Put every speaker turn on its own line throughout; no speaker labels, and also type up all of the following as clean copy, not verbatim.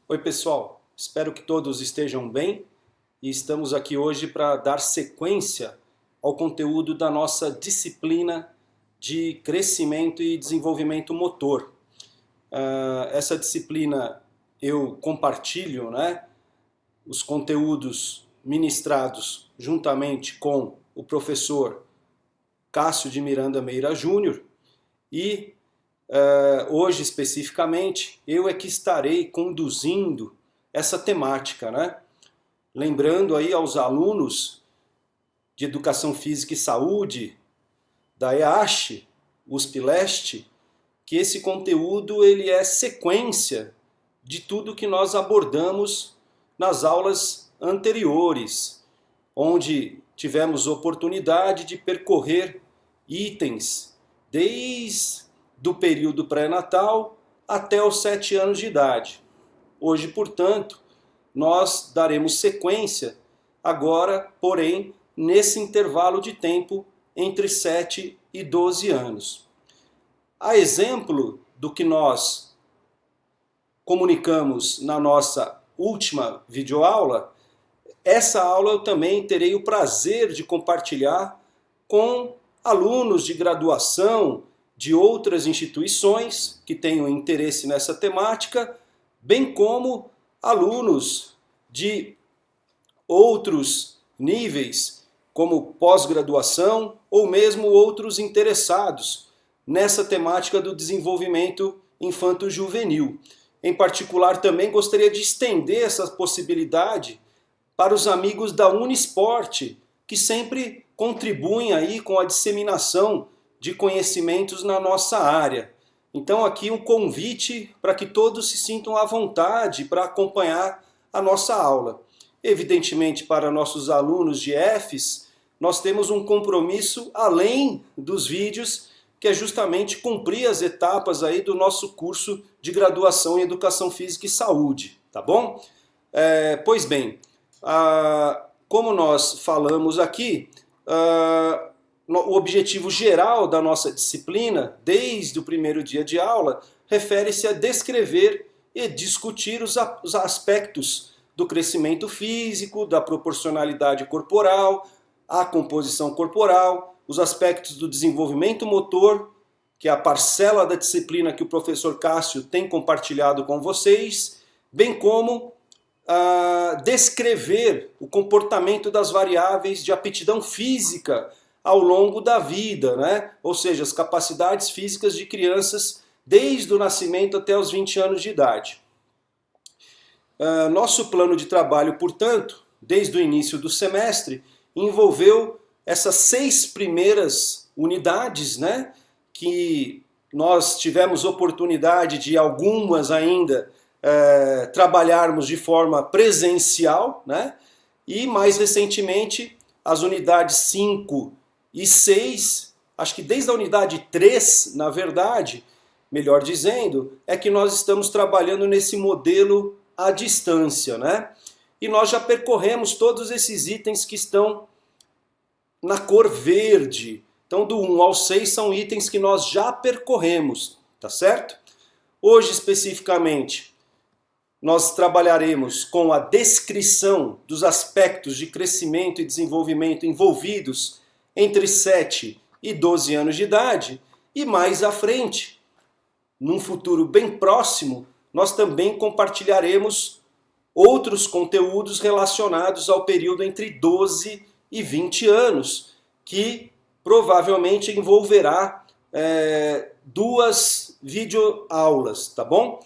Oi, pessoal. Espero que todos estejam bem e estamos aqui hoje para dar sequência ao conteúdo da nossa disciplina de crescimento e desenvolvimento motor. Essa disciplina eu compartilho, né, os conteúdos ministrados juntamente com o professor Cássio de Miranda Meira Júnior e hoje especificamente eu é que estarei conduzindo essa temática, né? Lembrando aí aos alunos de Educação Física e Saúde da EASH, USP Leste, que esse conteúdo ele é sequência de tudo que nós abordamos nas aulas anteriores, onde tivemos oportunidade de percorrer itens desde do período pré-natal até os 7 anos de idade. Hoje, portanto, nós daremos sequência agora, porém, nesse intervalo de tempo entre 7 e 12 anos. A exemplo do que nós comunicamos na nossa última videoaula, essa aula eu também terei o prazer de compartilhar com alunos de graduação de outras instituições que tenham interesse nessa temática, bem como alunos de outros níveis, como pós-graduação ou mesmo outros interessados nessa temática do desenvolvimento infanto-juvenil. Em particular, também gostaria de estender essa possibilidade para os amigos da Unisport, que sempre contribuem aí com a disseminação de conhecimentos na nossa área. Então aqui um convite para que todos se sintam à vontade para acompanhar a nossa aula. Evidentemente, para nossos alunos de EFES, nós temos um compromisso além dos vídeos, que é justamente cumprir as etapas aí do nosso curso de graduação em Educação Física e Saúde, tá bom? Pois bem, como nós falamos aqui, o objetivo geral da nossa disciplina, desde o primeiro dia de aula, refere-se a descrever e discutir os aspectos do crescimento físico, da proporcionalidade corporal, a composição corporal, os aspectos do desenvolvimento motor, que é a parcela da disciplina que o professor Cássio tem compartilhado com vocês, bem como descrever o comportamento das variáveis de aptidão física ao longo da vida, né? Ou seja, as capacidades físicas de crianças desde o nascimento até os 20 anos de idade. Nosso plano de trabalho, portanto, desde o início do semestre, envolveu essas 6 primeiras unidades, né? Que nós tivemos oportunidade de algumas ainda trabalharmos de forma presencial, né? E mais recentemente as unidades 5 e 6, acho que desde a unidade 3, na verdade, melhor dizendo, é que nós estamos trabalhando nesse modelo à distância, né? E nós já percorremos todos esses itens que estão na cor verde. Então, do 1 ao 6 são itens que nós já percorremos, tá certo? Hoje, especificamente, nós trabalharemos com a descrição dos aspectos de crescimento e desenvolvimento envolvidos entre 7 e 12 anos de idade, e mais à frente, num futuro bem próximo, nós também compartilharemos outros conteúdos relacionados ao período entre 12 e 20 anos, que provavelmente envolverá 2 videoaulas, tá bom?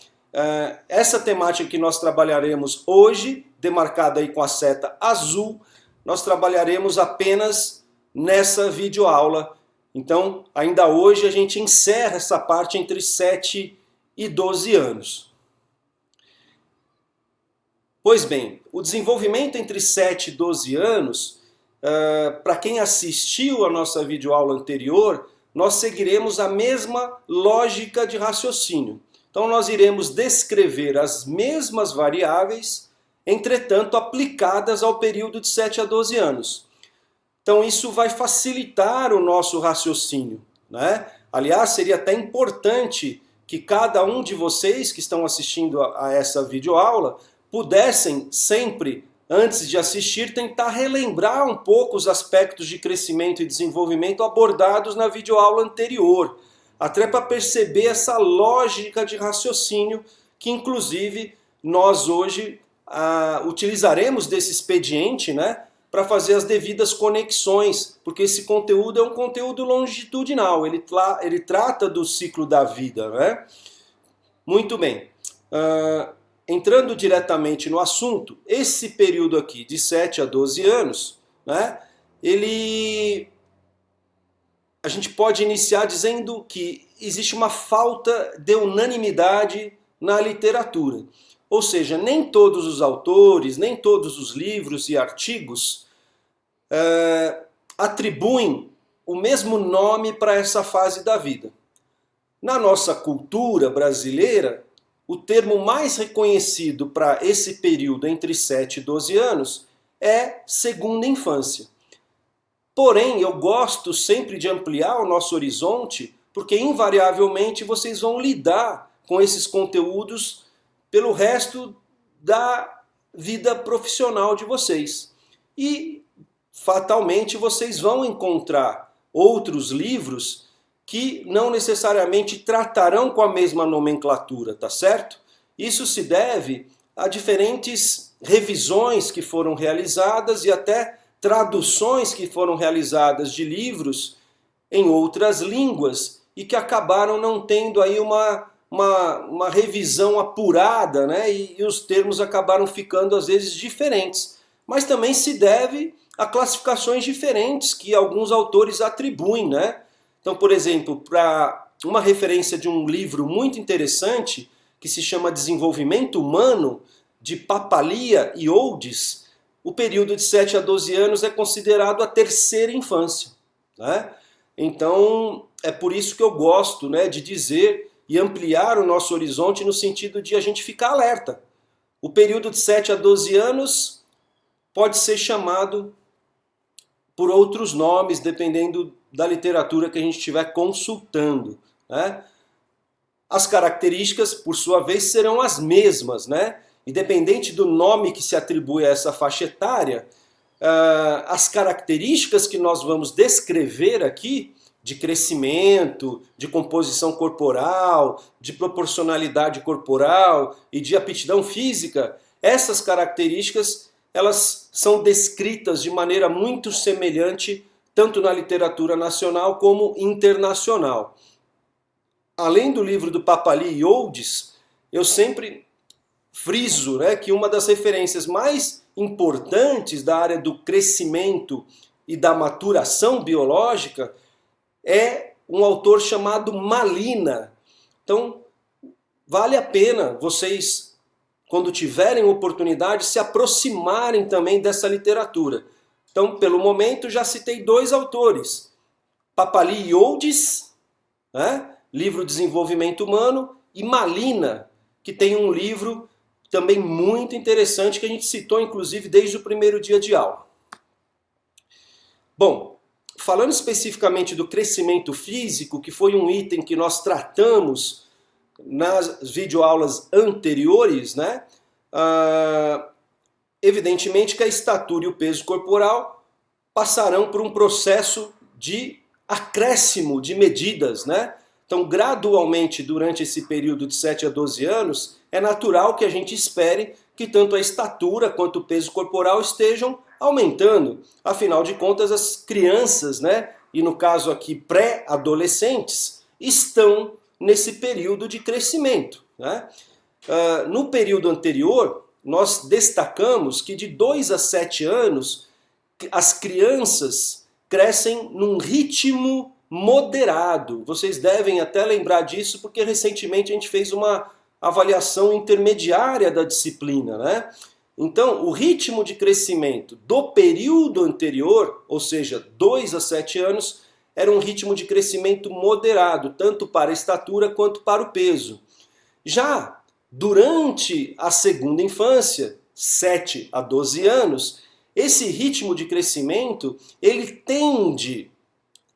Essa temática que nós trabalharemos hoje, demarcada aí com a seta azul, nós trabalharemos apenas nessa videoaula. Então, ainda hoje a gente encerra essa parte entre 7 e 12 anos. Pois bem, o desenvolvimento entre 7 e 12 anos, para quem assistiu a nossa videoaula anterior, nós seguiremos a mesma lógica de raciocínio. Então nós iremos descrever as mesmas variáveis, entretanto aplicadas ao período de 7 a 12 anos. Então isso vai facilitar o nosso raciocínio, né? Aliás, seria até importante que cada um de vocês que estão assistindo a essa videoaula pudessem sempre, antes de assistir, tentar relembrar um pouco os aspectos de crescimento e desenvolvimento abordados na videoaula anterior, até para perceber essa lógica de raciocínio que, inclusive, nós hoje utilizaremos desse expediente, né, para fazer as devidas conexões, porque esse conteúdo é um conteúdo longitudinal, ele trata do ciclo da vida, né? Muito bem. Entrando diretamente no assunto, esse período aqui, de 7 a 12 anos, né, a gente pode iniciar dizendo que existe uma falta de unanimidade na literatura. Ou seja, nem todos os autores, nem todos os livros e artigos atribuem o mesmo nome para essa fase da vida. Na nossa cultura brasileira, o termo mais reconhecido para esse período entre 7 e 12 anos é segunda infância. Porém, eu gosto sempre de ampliar o nosso horizonte, porque invariavelmente vocês vão lidar com esses conteúdos pelo resto da vida profissional de vocês. E, fatalmente, vocês vão encontrar outros livros que não necessariamente tratarão com a mesma nomenclatura, tá certo? Isso se deve a diferentes revisões que foram realizadas e até traduções que foram realizadas de livros em outras línguas e que acabaram não tendo aí uma revisão apurada, né? E os termos acabaram ficando às vezes diferentes. Mas também se deve a classificações diferentes que alguns autores atribuem, né? Então, por exemplo, para uma referência de um livro muito interessante que se chama Desenvolvimento Humano, de Papalia e Oldys, o período de 7 a 12 anos é considerado a terceira infância, né? Então, é por isso que eu gosto, né, de dizer e ampliar o nosso horizonte no sentido de a gente ficar alerta. O período de 7 a 12 anos pode ser chamado por outros nomes, dependendo da literatura que a gente estiver consultando, né? As características, por sua vez, serão as mesmas, né? Independente do nome que se atribui a essa faixa etária, as características que nós vamos descrever aqui, de crescimento, de composição corporal, de proporcionalidade corporal e de aptidão física, essas características elas são descritas de maneira muito semelhante tanto na literatura nacional como internacional. Além do livro do Papali e Oldys, eu sempre friso, né, que uma das referências mais importantes da área do crescimento e da maturação biológica é um autor chamado Malina. Então, vale a pena vocês, quando tiverem oportunidade, se aproximarem também dessa literatura. Então, pelo momento, já citei dois autores. Papali e Oldys, né? Livro Desenvolvimento Humano, e Malina, que tem um livro também muito interessante que a gente citou, inclusive, desde o primeiro dia de aula. Bom, falando especificamente do crescimento físico, que foi um item que nós tratamos nas videoaulas anteriores, né? Evidentemente que a estatura e o peso corporal passarão por um processo de acréscimo de medidas, né? Então, gradualmente, durante esse período de 7 a 12 anos, é natural que a gente espere que tanto a estatura quanto o peso corporal estejam aumentando. Afinal de contas, as crianças, né, e no caso aqui pré-adolescentes, estão nesse período de crescimento, né? No período anterior, nós destacamos que de 2 a 7 anos, as crianças crescem num ritmo moderado. Vocês devem até lembrar disso, porque recentemente a gente fez uma avaliação intermediária da disciplina, né? Então, o ritmo de crescimento do período anterior, ou seja, 2 a 7 anos, era um ritmo de crescimento moderado, tanto para a estatura quanto para o peso. Já durante a segunda infância, 7 a 12 anos, esse ritmo de crescimento, ele tende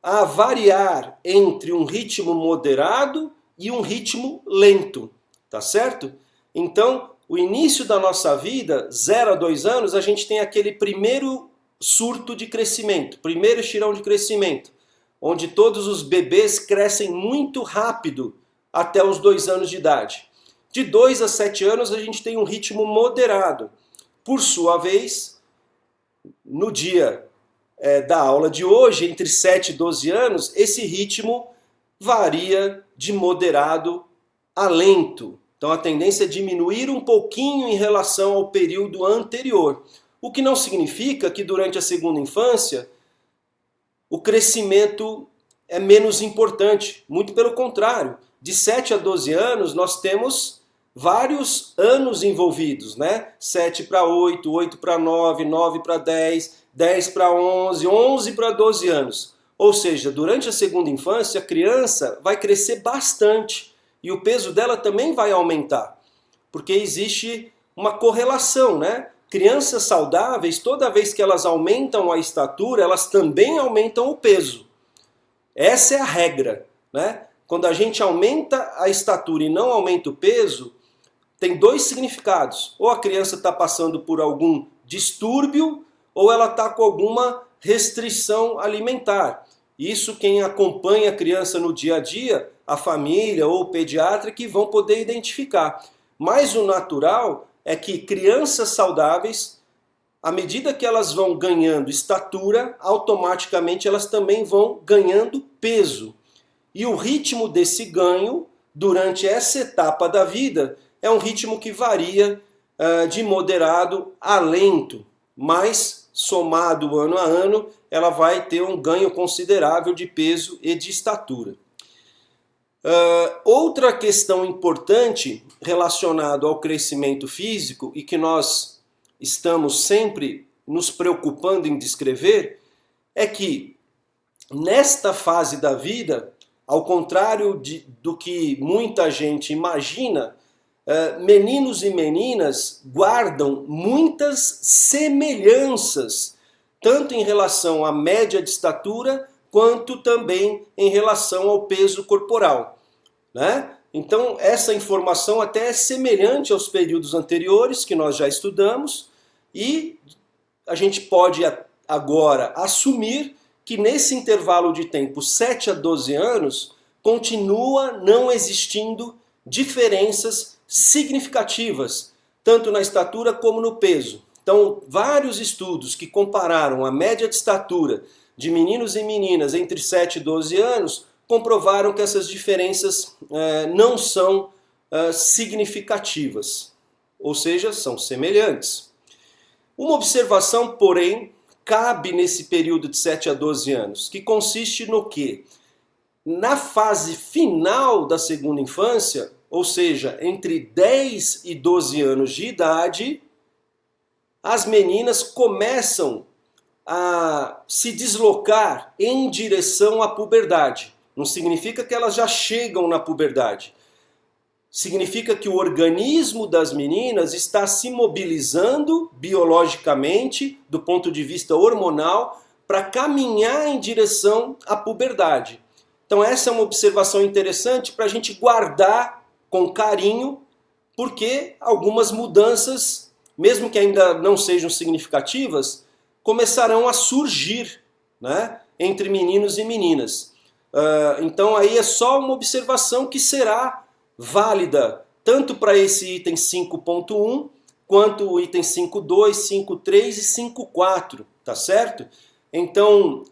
a variar entre um ritmo moderado e um ritmo lento, tá certo? Então, o início da nossa vida, 0 a 2 anos, a gente tem aquele primeiro surto de crescimento, primeiro estirão de crescimento, onde todos os bebês crescem muito rápido até os 2 anos de idade. De 2 a 7 anos a gente tem um ritmo moderado. Por sua vez, no dia da aula de hoje, entre 7 e 12 anos, esse ritmo varia de moderado a lento. Então a tendência é diminuir um pouquinho em relação ao período anterior. O que não significa que durante a segunda infância o crescimento é menos importante. Muito pelo contrário. De 7 a 12 anos nós temos vários anos envolvidos, né? 7 para 8, 8 para 9, 9 para 10, 10 para 11, 11 para 12 anos. Ou seja, durante a segunda infância a criança vai crescer bastante. E o peso dela também vai aumentar, porque existe uma correlação, né? Crianças saudáveis, toda vez que elas aumentam a estatura, elas também aumentam o peso. Essa é a regra, né? Quando a gente aumenta a estatura e não aumenta o peso, tem 2 significados. Ou a criança está passando por algum distúrbio, ou ela está com alguma restrição alimentar. Isso quem acompanha a criança no dia a dia, a família ou o pediatra, que vão poder identificar. Mas o natural é que crianças saudáveis, à medida que elas vão ganhando estatura, automaticamente elas também vão ganhando peso. E o ritmo desse ganho, durante essa etapa da vida, é um ritmo que varia de moderado a lento, mas somado ano a ano, ela vai ter um ganho considerável de peso e de estatura. Outra questão importante relacionada ao crescimento físico e que nós estamos sempre nos preocupando em descrever é que nesta fase da vida, ao contrário do que muita gente imagina, meninos e meninas guardam muitas semelhanças, tanto em relação à média de estatura, quanto também em relação ao peso corporal, né? Então essa informação até é semelhante aos períodos anteriores que nós já estudamos e a gente pode agora assumir que nesse intervalo de tempo 7 a 12 anos continua não existindo diferenças significativas, tanto na estatura como no peso. Então, vários estudos que compararam a média de estatura de meninos e meninas entre 7 e 12 anos comprovaram que essas diferenças não são significativas, ou seja, são semelhantes. Uma observação, porém, cabe nesse período de 7 a 12 anos, que consiste no quê? Na fase final da segunda infância, ou seja, entre 10 e 12 anos de idade, as meninas começam a se deslocar em direção à puberdade. Não significa que elas já chegam na puberdade. Significa que o organismo das meninas está se mobilizando biologicamente, do ponto de vista hormonal, para caminhar em direção à puberdade. Então essa é uma observação interessante para a gente guardar com carinho, porque algumas mudanças, mesmo que ainda não sejam significativas, começarão a surgir, né, entre meninos e meninas. Então aí é só uma observação que será válida tanto para esse item 5.1 quanto o item 5.2, 5.3 e 5.4, tá certo? Então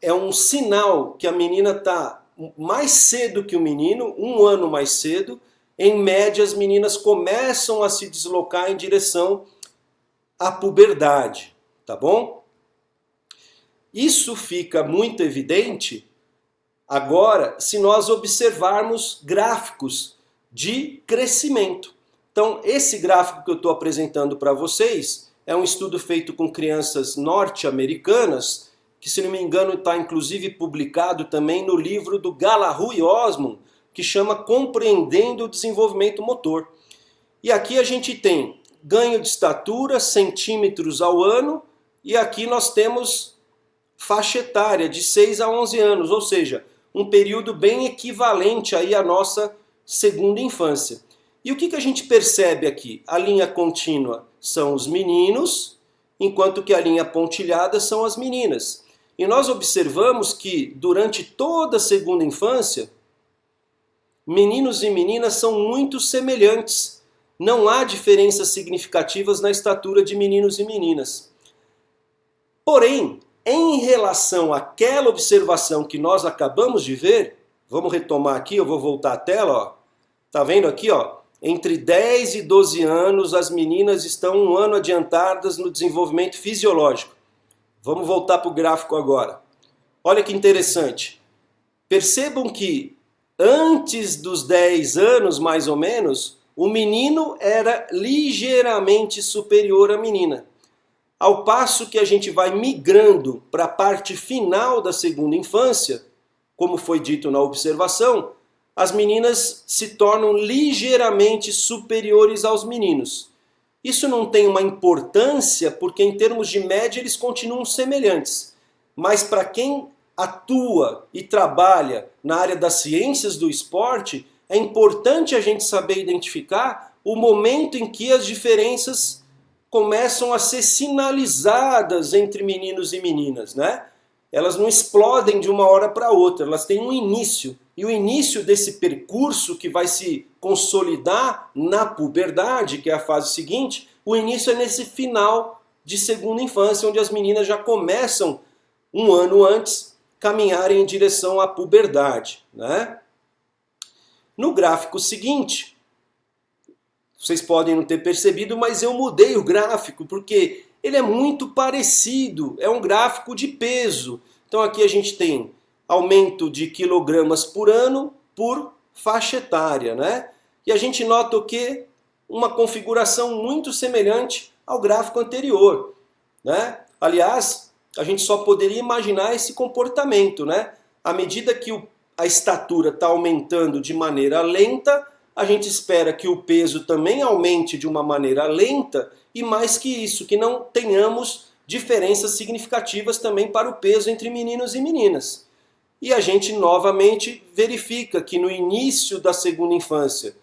é um sinal que a menina está mais cedo que o menino, 1 ano mais cedo. Em média, as meninas começam a se deslocar em direção à puberdade, tá bom? Isso fica muito evidente agora se nós observarmos gráficos de crescimento. Então, esse gráfico que eu estou apresentando para vocês é um estudo feito com crianças norte-americanas, que, se não me engano, está inclusive publicado também no livro do Gallagher e Osmond, que chama Compreendendo o Desenvolvimento Motor. E aqui a gente tem ganho de estatura, centímetros ao ano, e aqui nós temos faixa etária de 6 a 11 anos, ou seja, um período bem equivalente aí à nossa segunda infância. E o que a gente percebe aqui? A linha contínua são os meninos, enquanto que a linha pontilhada são as meninas. E nós observamos que durante toda a segunda infância, meninos e meninas são muito semelhantes. Não há diferenças significativas na estatura de meninos e meninas. Porém, em relação àquela observação que nós acabamos de ver, vamos retomar aqui, eu vou voltar à tela, ó. Tá vendo aqui, ó? Entre 10 e 12 anos, as meninas estão um ano adiantadas no desenvolvimento fisiológico. Vamos voltar para o gráfico agora. Olha que interessante. Percebam que antes dos 10 anos, mais ou menos, o menino era ligeiramente superior à menina. Ao passo que a gente vai migrando para a parte final da segunda infância, como foi dito na observação, as meninas se tornam ligeiramente superiores aos meninos. Isso não tem uma importância, porque em termos de média eles continuam semelhantes. Mas para quem atua e trabalha na área das ciências do esporte, é importante a gente saber identificar o momento em que as diferenças começam a ser sinalizadas entre meninos e meninas, né? Elas não explodem de uma hora para outra, elas têm um início. E o início desse percurso que vai se consolidar na puberdade, que é a fase seguinte, o início é nesse final de segunda infância, onde as meninas já começam, um ano antes, caminharem em direção à puberdade, né? No gráfico seguinte, vocês podem não ter percebido, mas eu mudei o gráfico, porque ele é muito parecido, é um gráfico de peso. Então aqui a gente tem aumento de quilogramas por ano por faixa etária, né? E a gente nota o quê? Uma configuração muito semelhante ao gráfico anterior, né? Aliás, a gente só poderia imaginar esse comportamento, né? À medida que a estatura está aumentando de maneira lenta, a gente espera que o peso também aumente de uma maneira lenta e mais que isso, que não tenhamos diferenças significativas também para o peso entre meninos e meninas. E a gente novamente verifica que no início da segunda infância,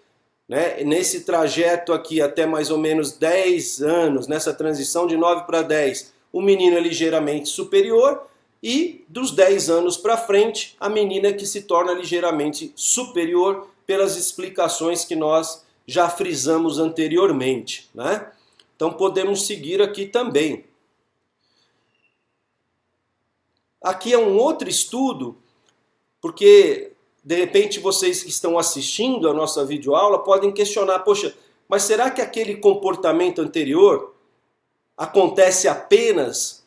né, nesse trajeto aqui até mais ou menos 10 anos, nessa transição de 9 para 10, o menino é ligeiramente superior e dos 10 anos para frente, a menina é que se torna ligeiramente superior pelas explicações que nós já frisamos anteriormente, né? Então podemos seguir aqui também. Aqui é um outro estudo, porque de repente vocês que estão assistindo a nossa videoaula podem questionar, poxa, mas será que aquele comportamento anterior acontece apenas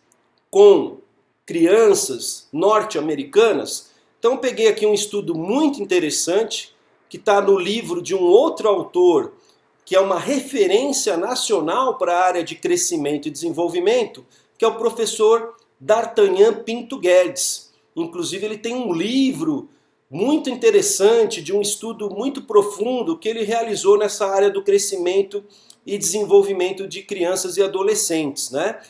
com crianças norte-americanas? Então eu peguei aqui um estudo muito interessante, que está no livro de um outro autor, que é uma referência nacional para a área de crescimento e desenvolvimento, que é o professor D'Artagnan Pinto Guedes. Inclusive ele tem um livro muito interessante, de um estudo muito profundo que ele realizou nessa área do crescimento e desenvolvimento de crianças e adolescentes, né?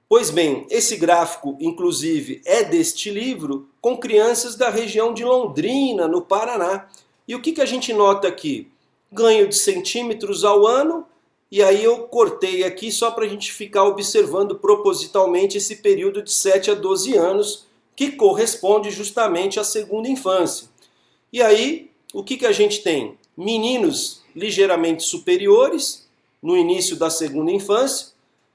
Pois bem, esse gráfico, inclusive, é deste livro, com crianças da região de Londrina, no Paraná. E o que a gente nota aqui? Ganho de centímetros ao ano, e aí eu cortei aqui só para a gente ficar observando propositalmente esse período de 7 a 12 anos, que corresponde justamente à segunda infância. E aí, o que a gente tem? Meninos ligeiramente superiores, no início da segunda infância,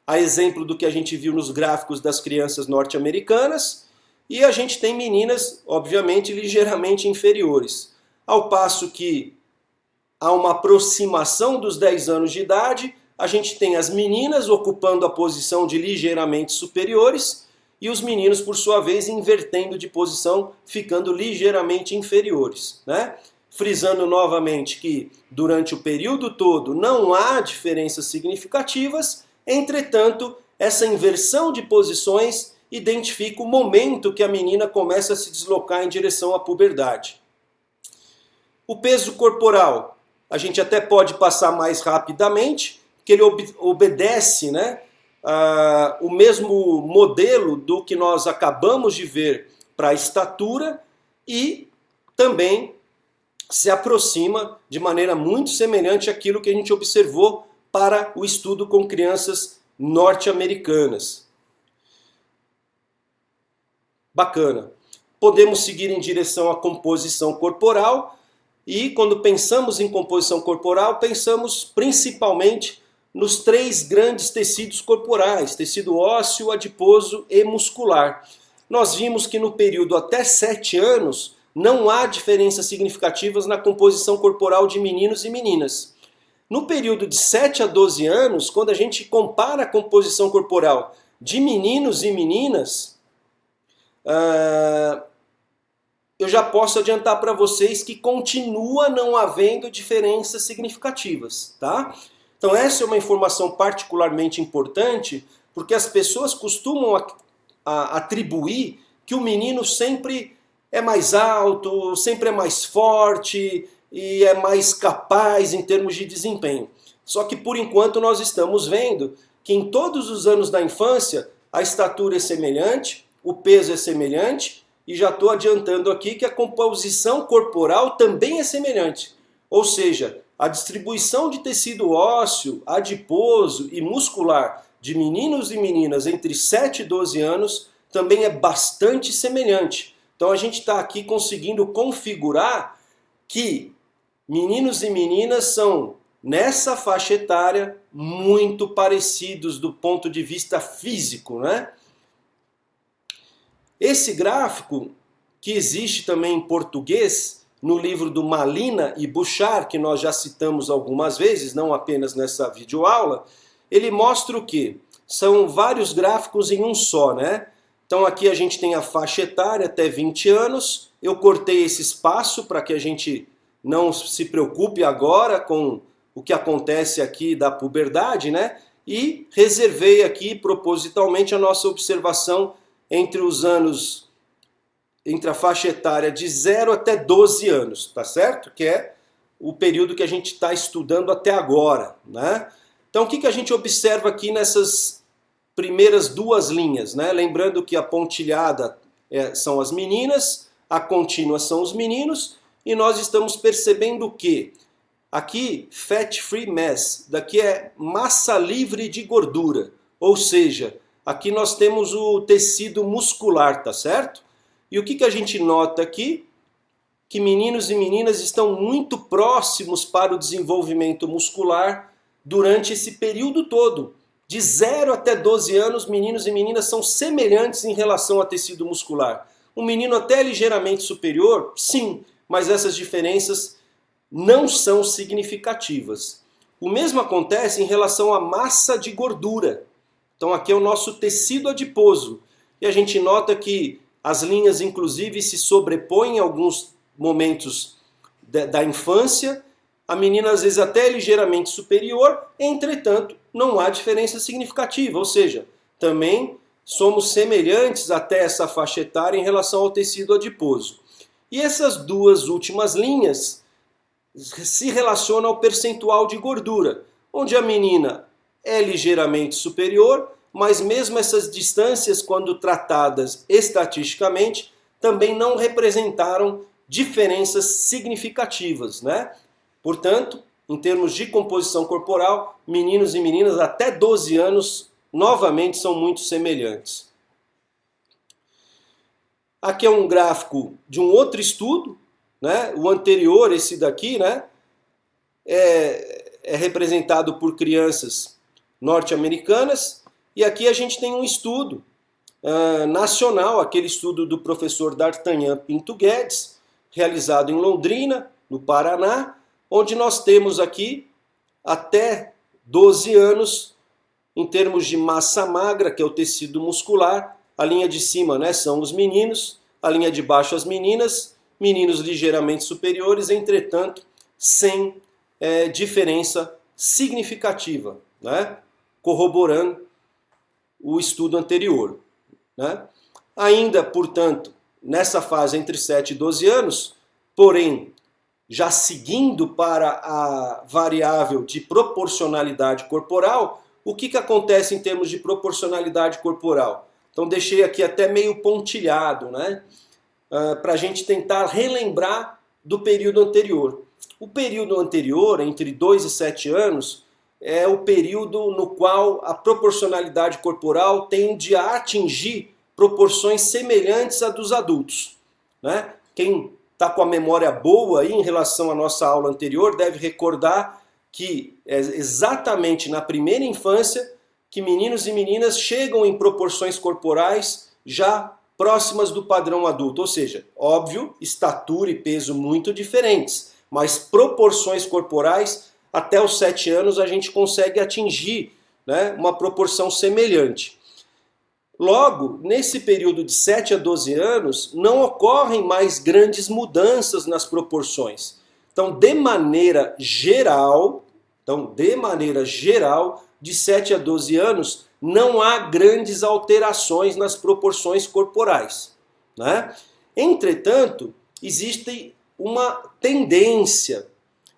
a exemplo do que a gente viu nos gráficos das crianças norte-americanas, e a gente tem meninas, obviamente, ligeiramente inferiores. Ao passo que há uma aproximação dos 10 anos de idade, a gente tem as meninas ocupando a posição de ligeiramente superiores e os meninos, por sua vez, invertendo de posição, ficando ligeiramente inferiores, né? Frisando novamente que durante o período todo não há diferenças significativas, entretanto, essa inversão de posições identifica o momento que a menina começa a se deslocar em direção à puberdade. O peso corporal, a gente até pode passar mais rapidamente, que ele obedece, né, o mesmo modelo do que nós acabamos de ver para a estatura e também se aproxima de maneira muito semelhante àquilo que a gente observou para o estudo com crianças norte-americanas. Bacana. Podemos seguir em direção à composição corporal e quando pensamos em composição corporal, pensamos principalmente nos 3 grandes tecidos corporais, tecido ósseo, adiposo e muscular. Nós vimos que no período até 7 anos não há diferenças significativas na composição corporal de meninos e meninas. No período de 7 a 12 anos, quando a gente compara a composição corporal de meninos e meninas, eu já posso adiantar para vocês que continua não havendo diferenças significativas, tá? Então essa é uma informação particularmente importante, porque as pessoas costumam atribuir que o menino sempre é mais alto, sempre é mais forte e é mais capaz em termos de desempenho. Só que por enquanto nós estamos vendo que em todos os anos da infância a estatura é semelhante, o peso é semelhante e já estou adiantando aqui que a composição corporal também é semelhante. Ou seja, a distribuição de tecido ósseo, adiposo e muscular de meninos e meninas entre 7 e 12 anos também é bastante semelhante. Então a gente está aqui conseguindo configurar que meninos e meninas são, nessa faixa etária, muito parecidos do ponto de vista físico, né? Esse gráfico, que existe também em português, no livro do Malina e Bouchard, que nós já citamos algumas vezes, não apenas nessa videoaula, ele mostra o quê? São vários gráficos em um só, né? Então aqui a gente tem a faixa etária até 20 anos, eu cortei esse espaço para que a gente não se preocupe agora com o que acontece aqui da puberdade, né? E reservei aqui propositalmente a nossa observação entre os anos, entre a faixa etária de 0 até 12 anos, tá certo? Que é o período que a gente está estudando até agora, né? Então o que a gente observa aqui nessas primeiras 2 linhas, né? Lembrando que a pontilhada são as meninas, a contínua são os meninos, e nós estamos percebendo que aqui fat free mass, daqui é massa livre de gordura, ou seja, aqui nós temos o tecido muscular, tá certo? E o que a gente nota aqui? Que meninos e meninas estão muito próximos para o desenvolvimento muscular durante esse período todo. De 0 até 12 anos, meninos e meninas são semelhantes em relação a tecido muscular. Um menino até ligeiramente superior, sim, mas essas diferenças não são significativas. O mesmo acontece em relação à massa de gordura. Então aqui é o nosso tecido adiposo. E a gente nota que as linhas, inclusive, se sobrepõem em alguns momentos da infância. A menina, às vezes, até é ligeiramente superior, entretanto, não há diferença significativa. Ou seja, também somos semelhantes até essa faixa etária em relação ao tecido adiposo. E essas 2 últimas linhas se relacionam ao percentual de gordura, onde a menina é ligeiramente superior, mas mesmo essas distâncias, quando tratadas estatisticamente, também não representaram diferenças significativas, né? Portanto, em termos de composição corporal, meninos e meninas até 12 anos, novamente, são muito semelhantes. Aqui é um gráfico de um outro estudo, né? O anterior, esse daqui, né? É representado por crianças norte-americanas, e aqui a gente tem um estudo nacional, aquele estudo do professor D'Artagnan Pinto Guedes, realizado em Londrina, no Paraná, onde nós temos aqui até 12 anos, em termos de massa magra, que é o tecido muscular, a linha de cima, né, são os meninos, a linha de baixo as meninas, meninos ligeiramente superiores, entretanto, sem diferença significativa, né, corroborando o estudo anterior, né. Ainda, portanto, nessa fase entre 7 e 12 anos, porém, já seguindo para a variável de proporcionalidade corporal, o que acontece em termos de proporcionalidade corporal? Então deixei aqui até meio pontilhado, né? Para a gente tentar relembrar do período anterior. O período anterior, entre 2 e 7 anos, é o período no qual a proporcionalidade corporal tende a atingir proporções semelhantes à dos adultos, né? Quem está com a memória boa aí em relação à nossa aula anterior deve recordar que é exatamente na primeira infância que meninos e meninas chegam em proporções corporais já próximas do padrão adulto, ou seja, óbvio, estatura e peso muito diferentes, mas proporções corporais até os 7 anos a gente consegue atingir, né, uma proporção semelhante. Logo, nesse período de 7 a 12 anos, não ocorrem mais grandes mudanças nas proporções. Então, de maneira geral, de 7 a 12 anos, não há grandes alterações nas proporções corporais, né? Entretanto, existe uma tendência,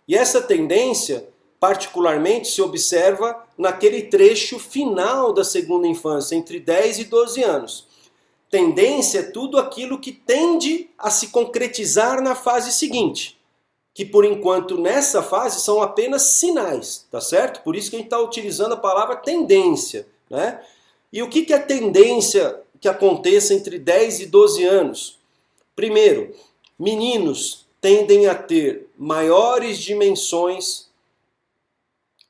e essa tendência particularmente se observa naquele trecho final da segunda infância, entre 10 e 12 anos. Tendência é tudo aquilo que tende a se concretizar na fase seguinte, que por enquanto nessa fase são apenas sinais, tá certo? Por isso que a gente está utilizando a palavra tendência, né? E o que é tendência que aconteça entre 10 e 12 anos? Primeiro, meninos tendem a ter maiores dimensões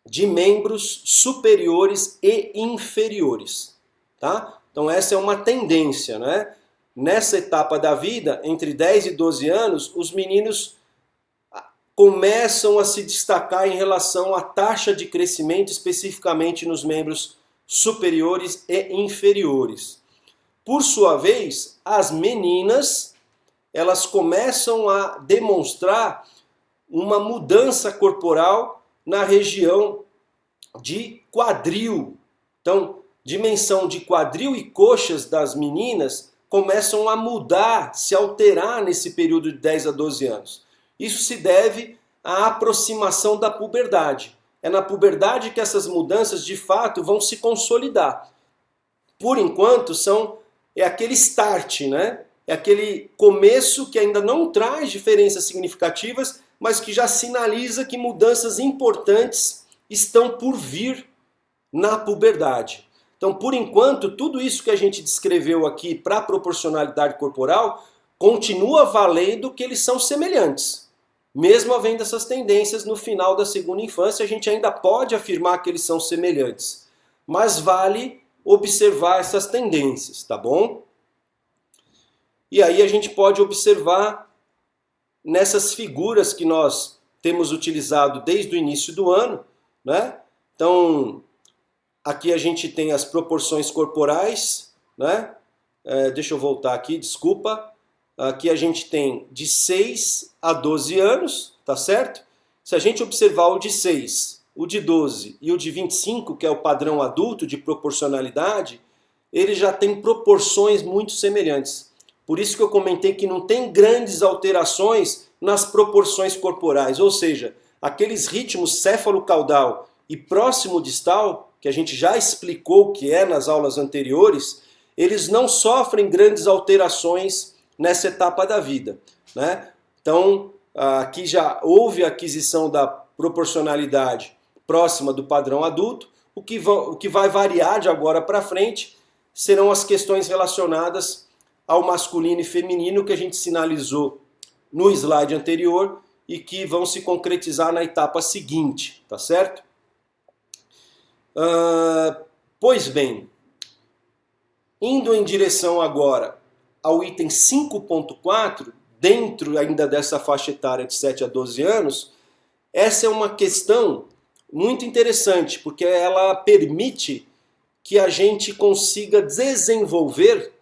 de membros superiores e inferiores, tá? Então essa é uma tendência, né? Nessa etapa da vida, entre 10 e 12 anos, os meninos começam a se destacar em relação à taxa de crescimento, especificamente nos membros superiores e inferiores. Por sua vez, as meninas, elas começam a demonstrar uma mudança corporal na região de quadril. Então, dimensão de quadril e coxas das meninas começam a mudar, se alterar nesse período de 10 a 12 anos. Isso se deve à aproximação da puberdade. É na puberdade que essas mudanças de fato vão se consolidar. Por enquanto é aquele start, né? É aquele começo que ainda não traz diferenças significativas, mas que já sinaliza que mudanças importantes estão por vir na puberdade. Então, por enquanto, tudo isso que a gente descreveu aqui para a proporcionalidade corporal continua valendo que eles são semelhantes. Mesmo havendo essas tendências no final da segunda infância, a gente ainda pode afirmar que eles são semelhantes. Mas vale observar essas tendências, tá bom? E aí a gente pode observar nessas figuras que nós temos utilizado desde o início do ano, né? Então, aqui a gente tem as proporções corporais, né? Deixa eu voltar aqui, desculpa. Aqui a gente tem de 6 a 12 anos, tá certo? Se a gente observar o de 6, o de 12 e o de 25, que é o padrão adulto de proporcionalidade, ele já tem proporções muito semelhantes. Por isso que eu comentei que não tem grandes alterações nas proporções corporais, ou seja, aqueles ritmos céfalo-caudal e próximo distal, que a gente já explicou o que é nas aulas anteriores, eles não sofrem grandes alterações nessa etapa da vida, né? Então, aqui já houve a aquisição da proporcionalidade próxima do padrão adulto. O que vai variar de agora para frente serão as questões relacionadas ao masculino e feminino que a gente sinalizou no slide anterior e que vão se concretizar na etapa seguinte, tá certo? Pois bem, indo em direção agora ao item 5.4, dentro ainda dessa faixa etária de 7 a 12 anos, essa é uma questão muito interessante, porque ela permite que a gente consiga desenvolver,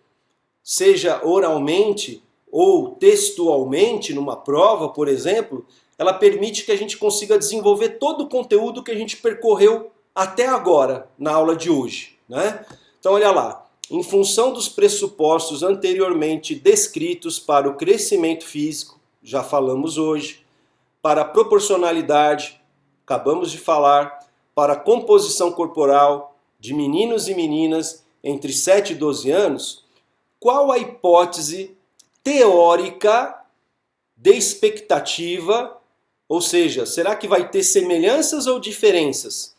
seja oralmente ou textualmente, numa prova, por exemplo, ela permite que a gente consiga desenvolver todo o conteúdo que a gente percorreu até agora, na aula de hoje, né? Então, olha lá. Em função dos pressupostos anteriormente descritos para o crescimento físico, já falamos hoje, para a proporcionalidade, acabamos de falar, para a composição corporal de meninos e meninas entre 7 e 12 anos, qual a hipótese teórica de expectativa, ou seja, será que vai ter semelhanças ou diferenças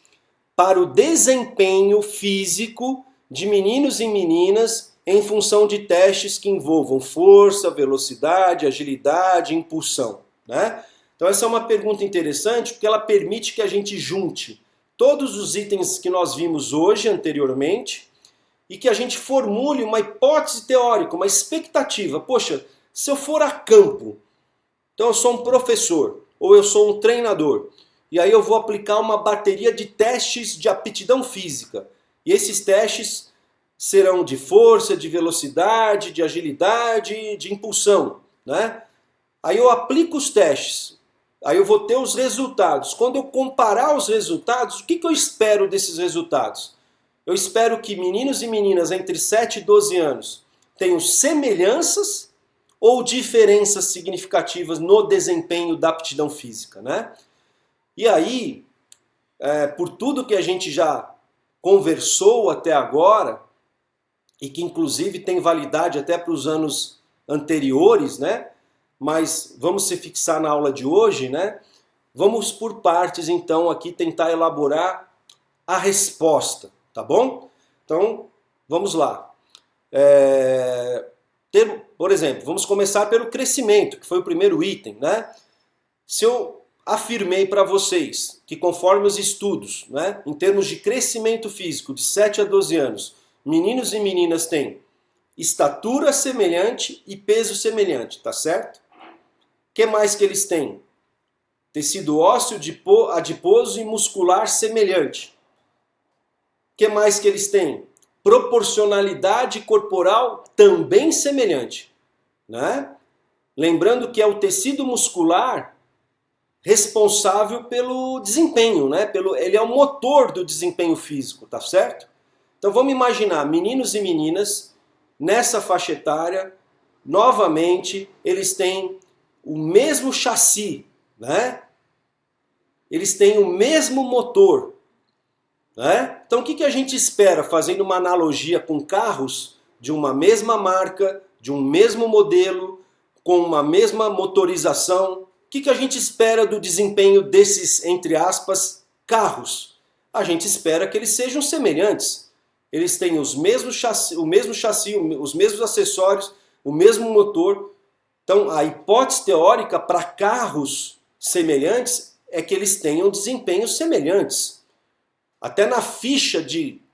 para o desempenho físico de meninos e meninas em função de testes que envolvam força, velocidade, agilidade, impulsão, né? Então essa é uma pergunta interessante porque ela permite que a gente junte todos os itens que nós vimos hoje anteriormente e que a gente formule uma hipótese teórica, uma expectativa. Poxa, se eu for a campo, então eu sou um professor ou eu sou um treinador, e aí eu vou aplicar uma bateria de testes de aptidão física. E esses testes serão de força, de velocidade, de agilidade, de impulsão, né? Aí eu aplico os testes, aí eu vou ter os resultados. Quando eu comparar os resultados, o que eu espero desses resultados? Eu espero que meninos e meninas entre 7 e 12 anos tenham semelhanças ou diferenças significativas no desempenho da aptidão física, né? E aí, por tudo que a gente já conversou até agora, e que inclusive tem validade até para os anos anteriores, né? Mas vamos se fixar na aula de hoje, né? Vamos por partes então aqui tentar elaborar a resposta, tá bom? Então, vamos lá. Por exemplo, vamos começar pelo crescimento, que foi o primeiro item, né? Se eu afirmei para vocês que conforme os estudos, né, em termos de crescimento físico de 7 a 12 anos, meninos e meninas têm estatura semelhante e peso semelhante, tá certo? O que mais que eles têm? Tecido ósseo, adiposo e muscular semelhante. O que mais que eles têm? Proporcionalidade corporal também semelhante, né? Lembrando que é o tecido muscular responsável pelo desempenho, né? Ele é o motor do desempenho físico, tá certo? Então vamos imaginar meninos e meninas nessa faixa etária, novamente, eles têm o mesmo chassi, né? Eles têm o mesmo motor, né? Então o que a gente espera, fazendo uma analogia com carros de uma mesma marca, de um mesmo modelo, com uma mesma motorização? O que a gente espera do desempenho desses, entre aspas, carros? A gente espera que eles sejam semelhantes. Eles têm os mesmos chassi, o mesmo chassi, os mesmos acessórios, o mesmo motor. Então, a hipótese teórica para carros semelhantes é que eles tenham desempenhos semelhantes. Até na ficha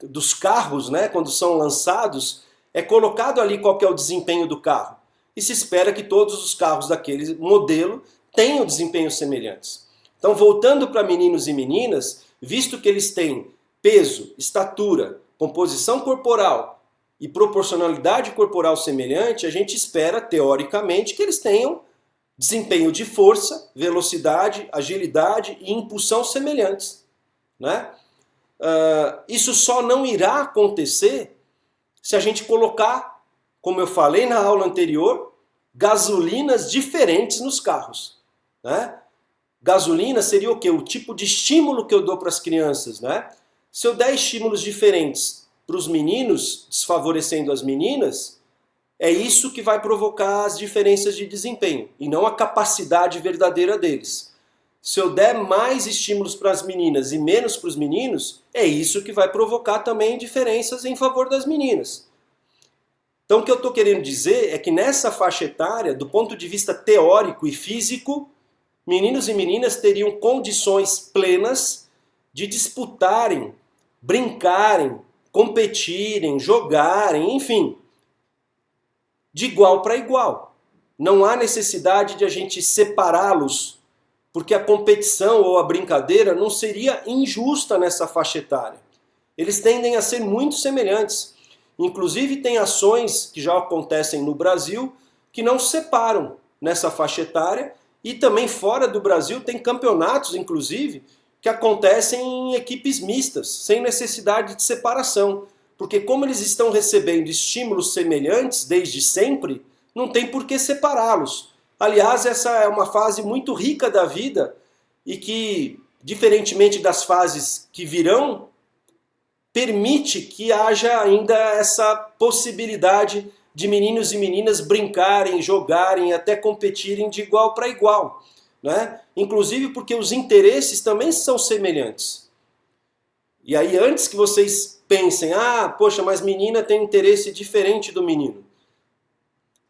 dos carros, né, quando são lançados, é colocado ali qual que é o desempenho do carro. E se espera que todos os carros daquele modelo tenham desempenhos semelhantes. Então, voltando para meninos e meninas, visto que eles têm peso, estatura, composição corporal e proporcionalidade corporal semelhante, a gente espera, teoricamente, que eles tenham desempenho de força, velocidade, agilidade e impulsão semelhantes, né? Isso só não irá acontecer se a gente colocar, como eu falei na aula anterior, gasolinas diferentes nos carros, né? Gasolina seria o quê? O tipo de estímulo que eu dou para as crianças, né? Se eu der estímulos diferentes para os meninos, desfavorecendo as meninas, é isso que vai provocar as diferenças de desempenho, e não a capacidade verdadeira deles. Se eu der mais estímulos para as meninas e menos para os meninos, é isso que vai provocar também diferenças em favor das meninas. Então o que eu estou querendo dizer é que nessa faixa etária, do ponto de vista teórico e físico, meninos e meninas teriam condições plenas de disputarem, brincarem, competirem, jogarem, enfim, de igual para igual. Não há necessidade de a gente separá-los, porque a competição ou a brincadeira não seria injusta nessa faixa etária. Eles tendem a ser muito semelhantes. Inclusive tem ações que já acontecem no Brasil que não separam nessa faixa etária, e também fora do Brasil tem campeonatos, inclusive, que acontecem em equipes mistas, sem necessidade de separação. Porque como eles estão recebendo estímulos semelhantes desde sempre, não tem por que separá-los. Aliás, essa é uma fase muito rica da vida e que, diferentemente das fases que virão, permite que haja ainda essa possibilidade de meninos e meninas brincarem, jogarem, até competirem de igual para igual, né? Inclusive porque os interesses também são semelhantes. E aí, antes que vocês pensem, poxa, mas menina tem interesse diferente do menino.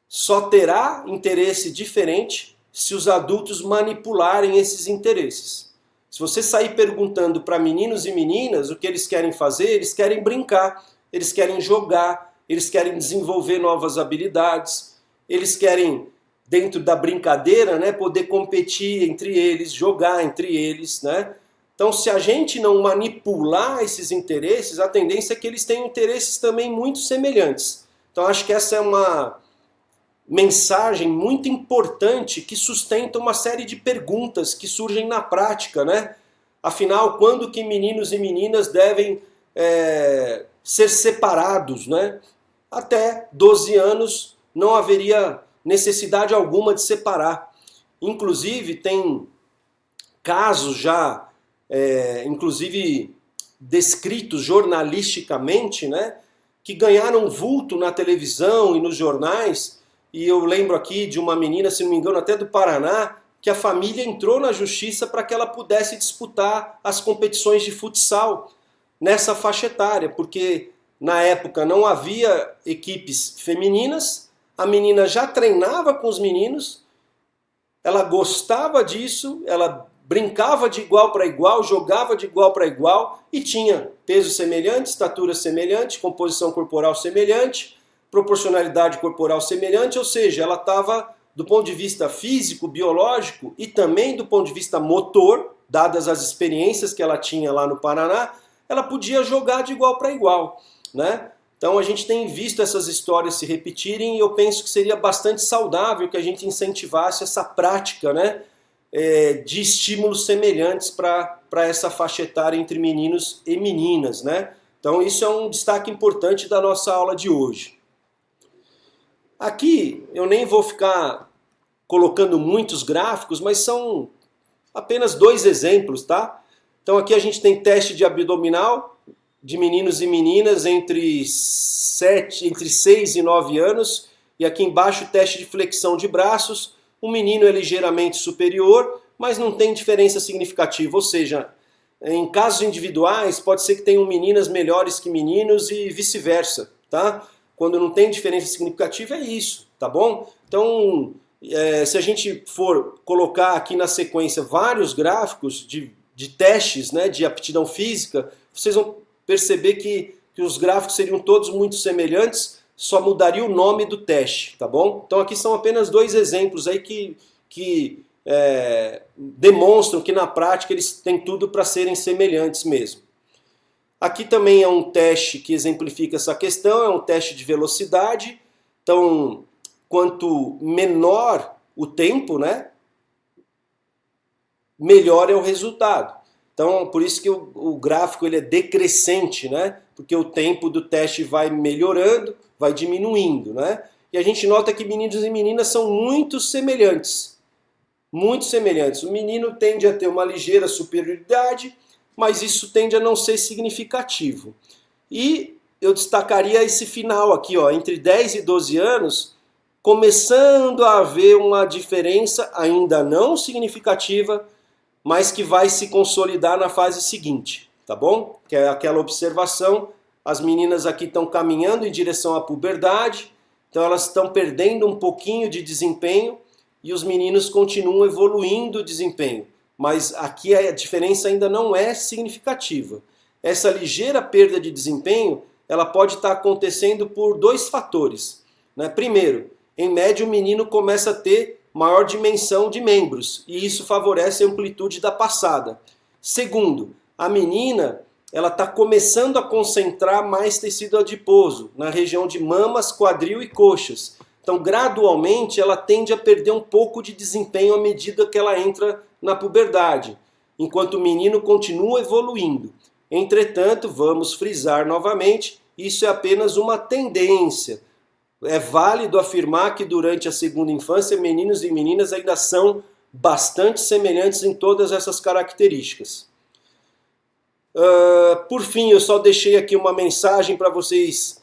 Só terá interesse diferente se os adultos manipularem esses interesses. Se você sair perguntando para meninos e meninas o que eles querem fazer, eles querem brincar, eles querem jogar, eles querem desenvolver novas habilidades, eles querem, dentro da brincadeira, né, poder competir entre eles, jogar entre eles, né? Então, se a gente não manipular esses interesses, a tendência é que eles tenham interesses também muito semelhantes. Então, acho que essa é uma mensagem muito importante que sustenta uma série de perguntas que surgem na prática, né? Afinal, quando que meninos e meninas devem ser separados, né? Até 12 anos não haveria necessidade alguma de separar. Inclusive, tem casos já, inclusive descritos jornalisticamente, né? Que ganharam vulto na televisão e nos jornais. E eu lembro aqui de uma menina, se não me engano, até do Paraná, que a família entrou na justiça para que ela pudesse disputar as competições de futsal nessa faixa etária, porque na época não havia equipes femininas, a menina já treinava com os meninos, ela gostava disso, ela brincava de igual para igual, jogava de igual para igual e tinha peso semelhante, estatura semelhante, composição corporal semelhante, proporcionalidade corporal semelhante, ou seja, ela estava, do ponto de vista físico, biológico e também do ponto de vista motor, dadas as experiências que ela tinha lá no Paraná, ela podia jogar de igual para igual, né? Então a gente tem visto essas histórias se repetirem e eu penso que seria bastante saudável que a gente incentivasse essa prática, né, de estímulos semelhantes para essa faixa etária entre meninos e meninas, né? Então isso é um destaque importante da nossa aula de hoje. Aqui eu nem vou ficar colocando muitos gráficos, mas são apenas 2 exemplos, tá? Então aqui a gente tem teste de abdominal de meninos e meninas entre 6 e 9 anos, e aqui embaixo teste de flexão de braços. O menino é ligeiramente superior, mas não tem diferença significativa, ou seja, em casos individuais pode ser que tenham meninas melhores que meninos e vice-versa, tá? Quando não tem diferença significativa é isso, tá bom? Então, se a gente for colocar aqui na sequência vários gráficos de testes, né, de aptidão física, vocês vão perceber que os gráficos seriam todos muito semelhantes, só mudaria o nome do teste, tá bom? Então aqui são apenas 2 exemplos aí que demonstram que na prática eles têm tudo para serem semelhantes mesmo. Aqui também é um teste que exemplifica essa questão, é um teste de velocidade. Então, quanto menor o tempo, né, melhor é o resultado. Então, por isso que o gráfico ele é decrescente, né? Porque o tempo do teste vai melhorando, vai diminuindo, né? E a gente nota que meninos e meninas são muito semelhantes. Muito semelhantes. O menino tende a ter uma ligeira superioridade, mas isso tende a não ser significativo. E eu destacaria esse final aqui, ó, entre 10 e 12 anos, começando a haver uma diferença ainda não significativa, mas que vai se consolidar na fase seguinte, tá bom? Que é aquela observação, as meninas aqui estão caminhando em direção à puberdade, então elas estão perdendo um pouquinho de desempenho e os meninos continuam evoluindo o desempenho. Mas aqui a diferença ainda não é significativa. Essa ligeira perda de desempenho, ela pode estar acontecendo por 2 fatores, né? Primeiro, em média o menino começa a ter maior dimensão de membros, e isso favorece a amplitude da passada. Segundo, a menina ela está começando a concentrar mais tecido adiposo na região de mamas, quadril e coxas. Então, gradualmente, ela tende a perder um pouco de desempenho à medida que ela entra na puberdade, enquanto o menino continua evoluindo. Entretanto, vamos frisar novamente, isso é apenas uma tendência. É válido afirmar que durante a segunda infância, meninos e meninas ainda são bastante semelhantes em todas essas características. Por fim, eu só deixei aqui uma mensagem para vocês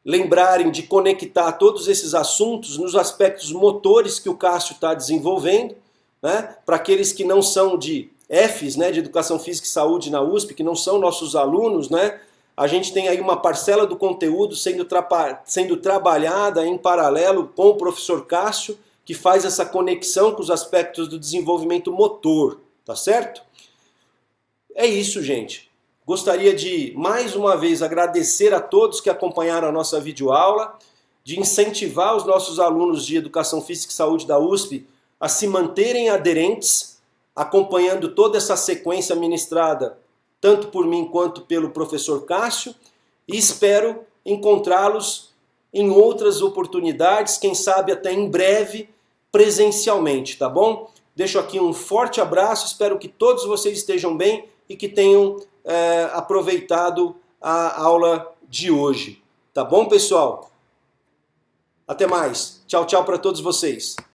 lembrarem de conectar todos esses assuntos nos aspectos motores que o Cássio está desenvolvendo, né? Para aqueles que não são de EFES, né, de Educação Física e Saúde na USP, que não são nossos alunos, né? A gente tem aí uma parcela do conteúdo sendo trabalhada em paralelo com o professor Cássio, que faz essa conexão com os aspectos do desenvolvimento motor, tá certo? É isso, gente. Gostaria de, mais uma vez, agradecer a todos que acompanharam a nossa videoaula, de incentivar os nossos alunos de Educação Física e Saúde da USP a se manterem aderentes, acompanhando toda essa sequência ministrada, tanto por mim quanto pelo professor Cássio, e espero encontrá-los em outras oportunidades, quem sabe até em breve, presencialmente, tá bom? Deixo aqui um forte abraço, espero que todos vocês estejam bem e que tenham aproveitado a aula de hoje. Tá bom, pessoal? Até mais. Tchau, tchau para todos vocês.